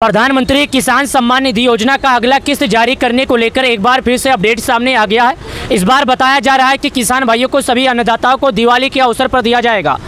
प्रधानमंत्री किसान सम्मान निधि योजना का अगला किस्त जारी करने को लेकर एक बार फिर से अपडेट सामने आ गया है। इस बार बताया जा रहा है कि किसान भाइयों को सभी अन्नदाताओं को दिवाली के अवसर पर दिया जाएगा।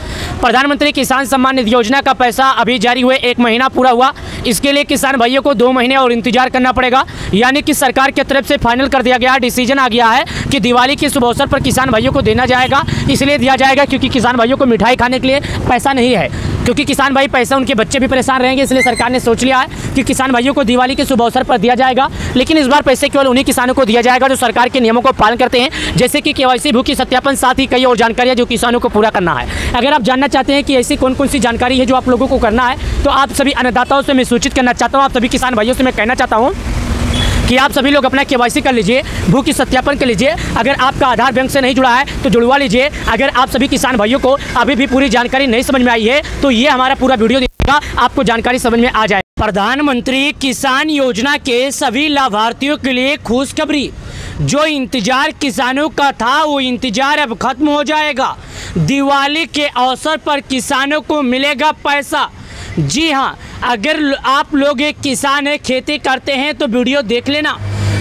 प्रधानमंत्री किसान सम्मान निधि योजना का पैसा अभी जारी हुए 1 महीना पूरा हुआ। इसके लिए किसान भाइयों को 2 महीने और इंतजार करना पड़ेगा। यानी कि सरकार की तरफ से फाइनल कर दिया गया, डिसीजन आ गया है कि दिवाली के शुभ अवसर पर किसान भाइयों को देना जाएगा। इसलिए दिया जाएगा क्योंकि किसान भाइयों को मिठाई खाने के लिए पैसा नहीं है, क्योंकि किसान भाई पैसा उनके बच्चे भी परेशान रहेंगे। इसलिए सरकार ने सोच लिया है कि किसान भाइयों को दिवाली के शुभ अवसर पर दिया जाएगा। लेकिन इस बार पैसे केवल उन्हीं किसानों को दिया जाएगा जो सरकार के नियमों को पालन करते हैं, जैसे कि केवाईसी, भू की सत्यापन, साथ ही कई और जानकारियां जो किसानों को पूरा करना है। अगर आप जानना चाहते हैं कि ऐसी कौन कौन सी जानकारी है जो आप लोगों को करना है, तो आप सभी अन्नदाताओं से मैं सूचित करना चाहता हूँ, आप सभी किसान भाइयों से मैं कहना चाहता हूँ कि आप सभी लोग अपना केवाईसी कर लीजिए, भू की सत्यापन कर लीजिए। अगर आपका आधार बैंक से नहीं जुड़ा है तो जुड़वा लीजिए। अगर आप सभी किसान भाइयों को अभी भी पूरी जानकारी नहीं समझ में आई है तो ये हमारा पूरा वीडियो देखिएगा, आपको जानकारी समझ में आ जाए। प्रधानमंत्री किसान योजना के सभी लाभार्थियों के लिए खुशखबरी। जो इंतजार किसानों का था वो इंतजार अब खत्म हो जाएगा। दिवाली के अवसर पर किसानों को मिलेगा पैसा। जी हाँ, अगर आप लोग एक किसान है, खेती करते हैं तो वीडियो देख लेना।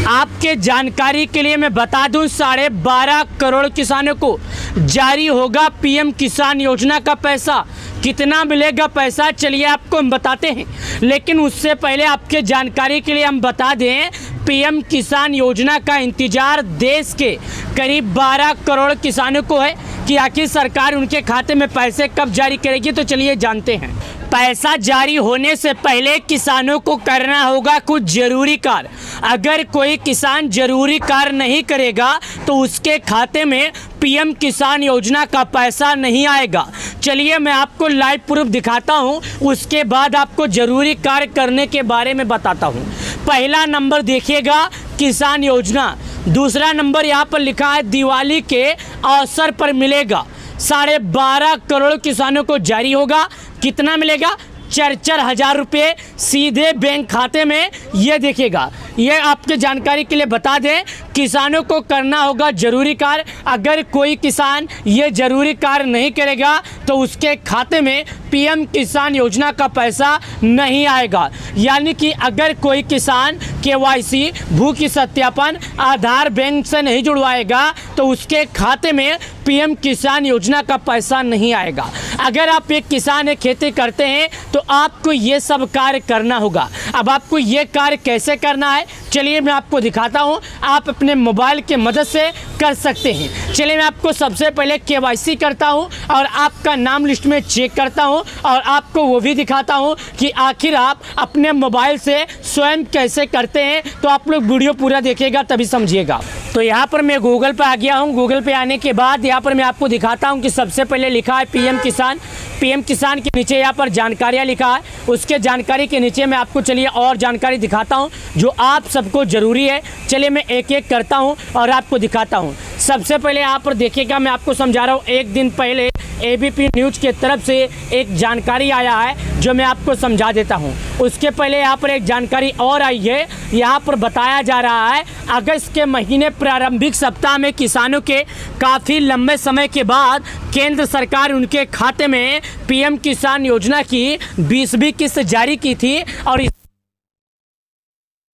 आपके जानकारी के लिए मैं बता दूं, 12.5 करोड़ किसानों को जारी होगा पीएम किसान योजना का पैसा। कितना मिलेगा पैसा, चलिए आपको हम बताते हैं। लेकिन उससे पहले आपके जानकारी के लिए हम बता दें, पीएम किसान योजना का इंतजार देश के करीब 12 करोड़ किसानों को है कि आखिर सरकार उनके खाते में पैसे कब जारी करेगी। तो चलिए जानते हैं। पैसा जारी होने से पहले किसानों को करना होगा कुछ जरूरी कार्य। अगर कोई किसान जरूरी कार्य नहीं करेगा तो उसके खाते में पीएम किसान योजना का पैसा नहीं आएगा। चलिए मैं आपको लाइव प्रूफ दिखाता हूं, उसके बाद आपको जरूरी कार्य करने के बारे में बताता हूं। पहला नंबर देखिएगा, किसान योजना। दूसरा नंबर यहाँ पर लिखा है दिवाली के अवसर पर मिलेगा। 12.5 करोड़ किसानों को जारी होगा। कितना मिलेगा? 4-4 हज़ार रुपये सीधे बैंक खाते में। ये देखिएगा, ये आपके जानकारी के लिए बता दें, किसानों को करना होगा जरूरी कार्य। अगर कोई किसान ये जरूरी कार्य नहीं करेगा तो उसके खाते में पीएम किसान योजना का पैसा नहीं आएगा। यानी कि अगर कोई किसान केवाईसी, भू की सत्यापन, आधार बैंक से नहीं जुड़वाएगा तो उसके खाते में पीएम किसान योजना का पैसा नहीं आएगा। अगर आप एक किसान है, खेती करते हैं, तो आपको ये सब कार्य करना होगा। अब आपको ये कार्य कैसे करना है, चलिए मैं आपको दिखाता हूँ। आप अपने मोबाइल के मदद से कर सकते हैं। चलिए मैं आपको सबसे पहले केवाईसी करता हूँ और आपका नाम लिस्ट में चेक करता हूँ और आपको वो भी दिखाता हूँ कि आखिर आप अपने मोबाइल से स्वयं कैसे करते हैं। तो आप लोग वीडियो पूरा देखिएगा तभी समझिएगा। तो यहाँ पर मैं गूगल पे आ गया हूँ। गूगल पे आने के बाद यहाँ पर मैं आपको दिखाता हूँ कि सबसे पहले लिखा है पीएम किसान। पीएम किसान के नीचे यहाँ पर जानकारियाँ लिखा है। उसके जानकारी के नीचे मैं आपको चलिए और जानकारी दिखाता हूँ जो आप सबको ज़रूरी है। चलिए मैं एक एक करता हूँ और आपको दिखाता हूँ। सबसे पहले यहाँ पर देखिएगा, मैं आपको समझा रहा हूँ। एक दिन पहले एबीपी न्यूज़ की तरफ से एक जानकारी आया है जो मैं आपको समझा देता हूँ। उसके पहले यहाँ पर एक जानकारी और आई है। यहाँ पर बताया जा रहा है अगस्त के महीने प्रारंभिक सप्ताह में किसानों के काफ़ी लंबे समय के बाद केंद्र सरकार उनके खाते में पीएम किसान योजना की 20वीं किस्त जारी की थी और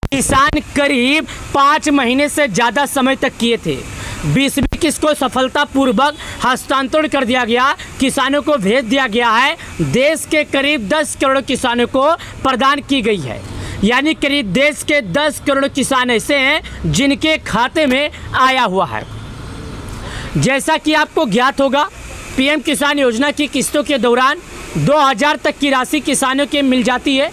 किसान करीब 5 महीने से ज़्यादा समय तक किए थे। 20वीं किस्त को सफलतापूर्वक हस्तांतरण कर दिया गया, किसानों को भेज दिया गया है। देश के करीब 10 करोड़ किसानों को प्रदान की गई है। यानी करीब देश के 10 करोड़ किसान ऐसे हैं जिनके खाते में आया हुआ है। जैसा कि आपको ज्ञात होगा, पीएम किसान योजना की किस्तों के दौरान 2000 तक की राशि किसानों के मिल जाती है,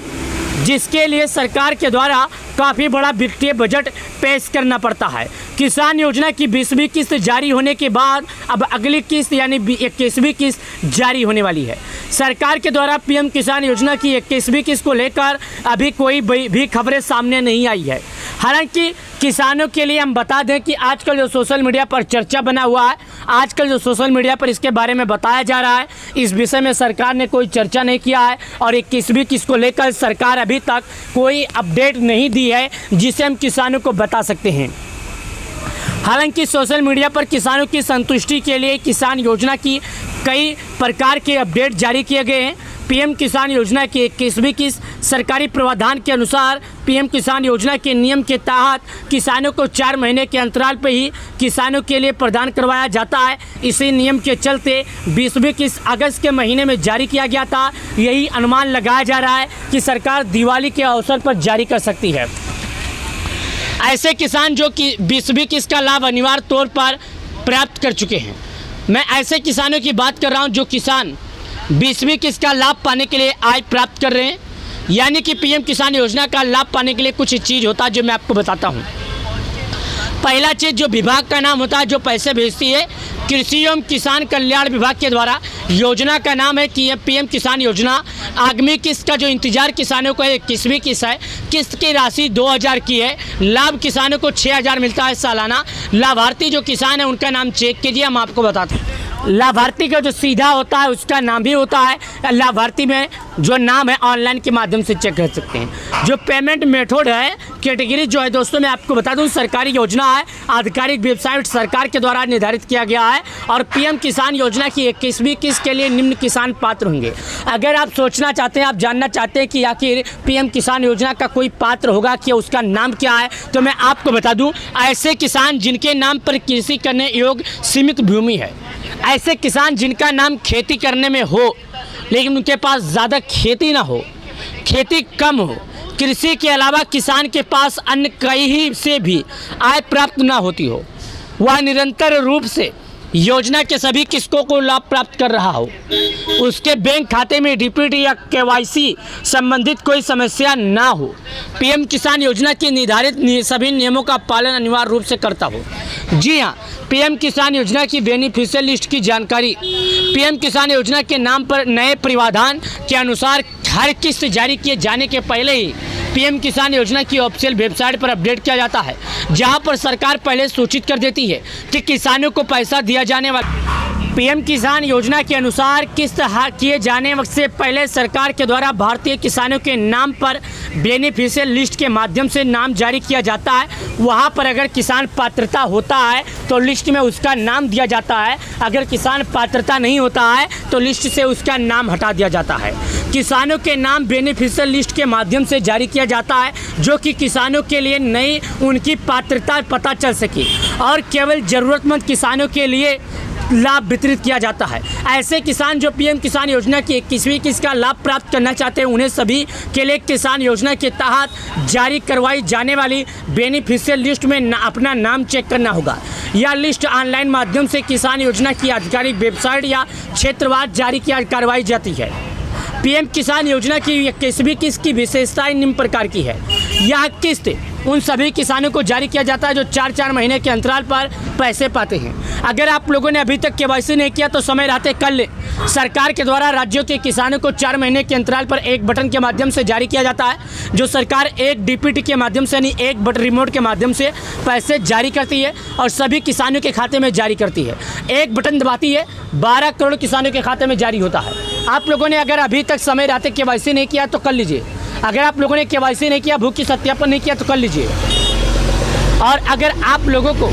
जिसके लिए सरकार के द्वारा काफ़ी बड़ा वित्तीय बजट पेश करना पड़ता है। किसान योजना की 20वीं किस्त जारी होने के बाद अब अगली किस्त यानी 21वीं किस्त जारी होने वाली है। सरकार के द्वारा पीएम किसान योजना की 21वीं किस्त को लेकर अभी कोई भी खबरें सामने नहीं आई है। हालांकि किसानों के लिए हम बता दें कि आजकल जो सोशल मीडिया पर चर्चा बना हुआ है, आजकल जो सोशल मीडिया पर इसके बारे में बताया जा रहा है, इस विषय में सरकार ने कोई चर्चा नहीं किया है और 21वीं किस्त को लेकर सरकार अभी तक कोई अपडेट नहीं दी है जिसे हम किसानों को बता सकते हैं। हालांकि सोशल मीडिया पर किसानों की संतुष्टि के लिए किसान योजना की कई प्रकार के अपडेट जारी किए गए हैं। पीएम किसान योजना की 21वीं किस्त सरकारी प्रावधान के अनुसार पीएम किसान योजना के नियम के तहत किसानों को 4 महीने के अंतराल पर ही किसानों के लिए प्रदान करवाया जाता है। इसी नियम के चलते 20वीं किस्त अगस्त के महीने में जारी किया गया था। यही अनुमान लगाया जा रहा है कि सरकार दिवाली के अवसर पर जारी कर सकती है। ऐसे किसान जो कि 20वीं किस्त का लाभ अनिवार्य तौर पर प्राप्त कर चुके हैं, मैं ऐसे किसानों की बात कर रहा हूं जो किसान 20वीं किस्त का लाभ पाने के लिए आय प्राप्त कर रहे हैं। यानी कि पीएम किसान योजना का लाभ पाने के लिए कुछ चीज़ होता है जो मैं आपको बताता हूं। पहला चीज़ जो विभाग का नाम होता है जो पैसे भेजती है, कृषि एवं किसान कल्याण विभाग के द्वारा योजना का नाम है कि पीएम किसान योजना। आगामी किस्त का जो इंतजार किसानों को 21वीं किस्त है, किस्त की राशि 2000 की है। लाभ किसानों को 6000 मिलता है सालाना। लाभार्थी जो किसान है उनका नाम चेक कीजिए, हम आपको बताते हैं। लाभार्थी का जो सीधा होता है उसका नाम भी होता है। लाभार्थी में जो नाम है ऑनलाइन के माध्यम से चेक कर सकते हैं। जो पेमेंट मेथड है, कैटेगरी जो है दोस्तों मैं आपको बता दूं, सरकारी योजना है, आधिकारिक वेबसाइट सरकार के द्वारा निर्धारित किया गया है। और पीएम किसान योजना की 21वीं किस्त के लिए निम्न किसान पात्र होंगे। अगर आप सोचना चाहते हैं, आप जानना चाहते हैं कि आखिर पीएम किसान योजना का कोई पात्र होगा कि उसका नाम क्या है, तो मैं आपको बता दूं, ऐसे किसान जिनके नाम पर कृषि करने योग्य सीमित भूमि है, ऐसे किसान जिनका नाम खेती करने में हो लेकिन उनके पास ज़्यादा खेती ना हो, खेती कम हो, कृषि के अलावा किसान के पास अन्य कहीं से भी आय प्राप्त ना होती हो, वह निरंतर रूप से योजना के सभी किस्तों को लाभ प्राप्त कर रहा हो, उसके बैंक खाते में डीपीटी या केवाईसी संबंधित कोई समस्या ना हो, पीएम किसान योजना के निर्धारित सभी नियमों का पालन अनिवार्य रूप से करता हो। जी हाँ, पीएम किसान योजना की बेनिफिशियल लिस्ट की जानकारी पीएम किसान योजना के नाम पर नए प्रावधान के अनुसार हर किस्त जारी किए जाने के पहले ही पीएम किसान योजना की ऑफिशियल वेबसाइट पर अपडेट किया जाता है, जहां पर सरकार पहले सूचित कर देती है कि किसानों को पैसा दिया जाने वाला। पीएम किसान योजना के अनुसार किस्त किए जाने से पहले सरकार के द्वारा भारतीय किसानों के नाम पर बेनिफिशियल लिस्ट के माध्यम से नाम जारी किया जाता है। वहां पर अगर किसान पात्रता होता है तो लिस्ट में उसका नाम दिया जाता है, अगर किसान पात्रता नहीं होता है तो लिस्ट से उसका नाम हटा दिया जाता है। किसानों के नाम बेनिफिशियल लिस्ट के माध्यम से जारी किया जाता है, जो कि किसानों के लिए नई उनकी पात्रता पता चल सके और केवल ज़रूरतमंद किसानों के लिए लाभ वितरित किया जाता है। ऐसे किसान जो पीएम किसान योजना की 21वीं किस्त का लाभ प्राप्त करना चाहते हैं, उन्हें सभी के लिए किसान योजना के तहत जारी करवाई जाने वाली बेनिफिशियल लिस्ट में अपना नाम चेक करना होगा। यह लिस्ट ऑनलाइन माध्यम से किसान योजना की आधिकारिक वेबसाइट या क्षेत्रवार जारी करवाई जाती है। पीएम किसान योजना की 21वीं किस्त की विशेषताएं निम्न प्रकार की है। यह किस्त उन सभी किसानों को जारी किया जाता है जो 4-4 महीने के अंतराल पर पैसे पाते हैं। अगर आप लोगों ने अभी तक केवाईसी नहीं किया तो समय रहते कर ले। सरकार के द्वारा राज्यों के किसानों को 4 महीने के अंतराल पर एक बटन के माध्यम से जारी किया जाता है, जो सरकार एक डीपीटी के माध्यम से यानी एक बटन रिमोट के माध्यम से पैसे जारी करती है और सभी किसानों के खाते में जारी करती है। एक बटन दबाती है, 12 करोड़ किसानों के खाते में जारी होता है। आप लोगों ने अगर अभी तक समय रहते केवाईसी नहीं किया तो कर लीजिए। अगर आप लोगों ने केवाईसी नहीं किया, भूख की सत्यापन नहीं किया तो कर लीजिए। और अगर आप लोगों को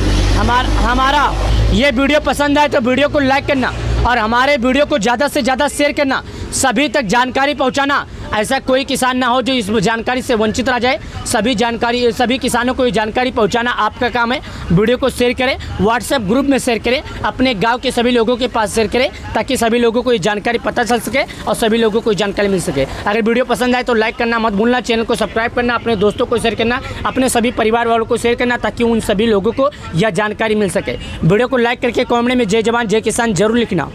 हमारा ये वीडियो पसंद आए तो वीडियो को लाइक करना और हमारे वीडियो को ज़्यादा से ज़्यादा शेयर करना, सभी तक जानकारी पहुंचाना। ऐसा कोई किसान ना हो जो इस जानकारी से वंचित रह जाए। सभी किसानों को ये जानकारी पहुंचाना आपका काम है। वीडियो को शेयर करें, व्हाट्सएप ग्रुप में शेयर करें, अपने गांव के सभी लोगों के पास शेयर करें, ताकि सभी लोगों को ये जानकारी पता चल सके और सभी लोगों को ये जानकारी मिल सके। अगर वीडियो पसंद आए तो लाइक करना मत भूलना, चैनल को सब्सक्राइब करना, अपने दोस्तों को शेयर करना, अपने सभी परिवार वालों को शेयर करना, ताकि उन सभी लोगों को यह जानकारी मिल सके। वीडियो को लाइक करके कमेंट में जय जवान जय किसान जरूर लिखना।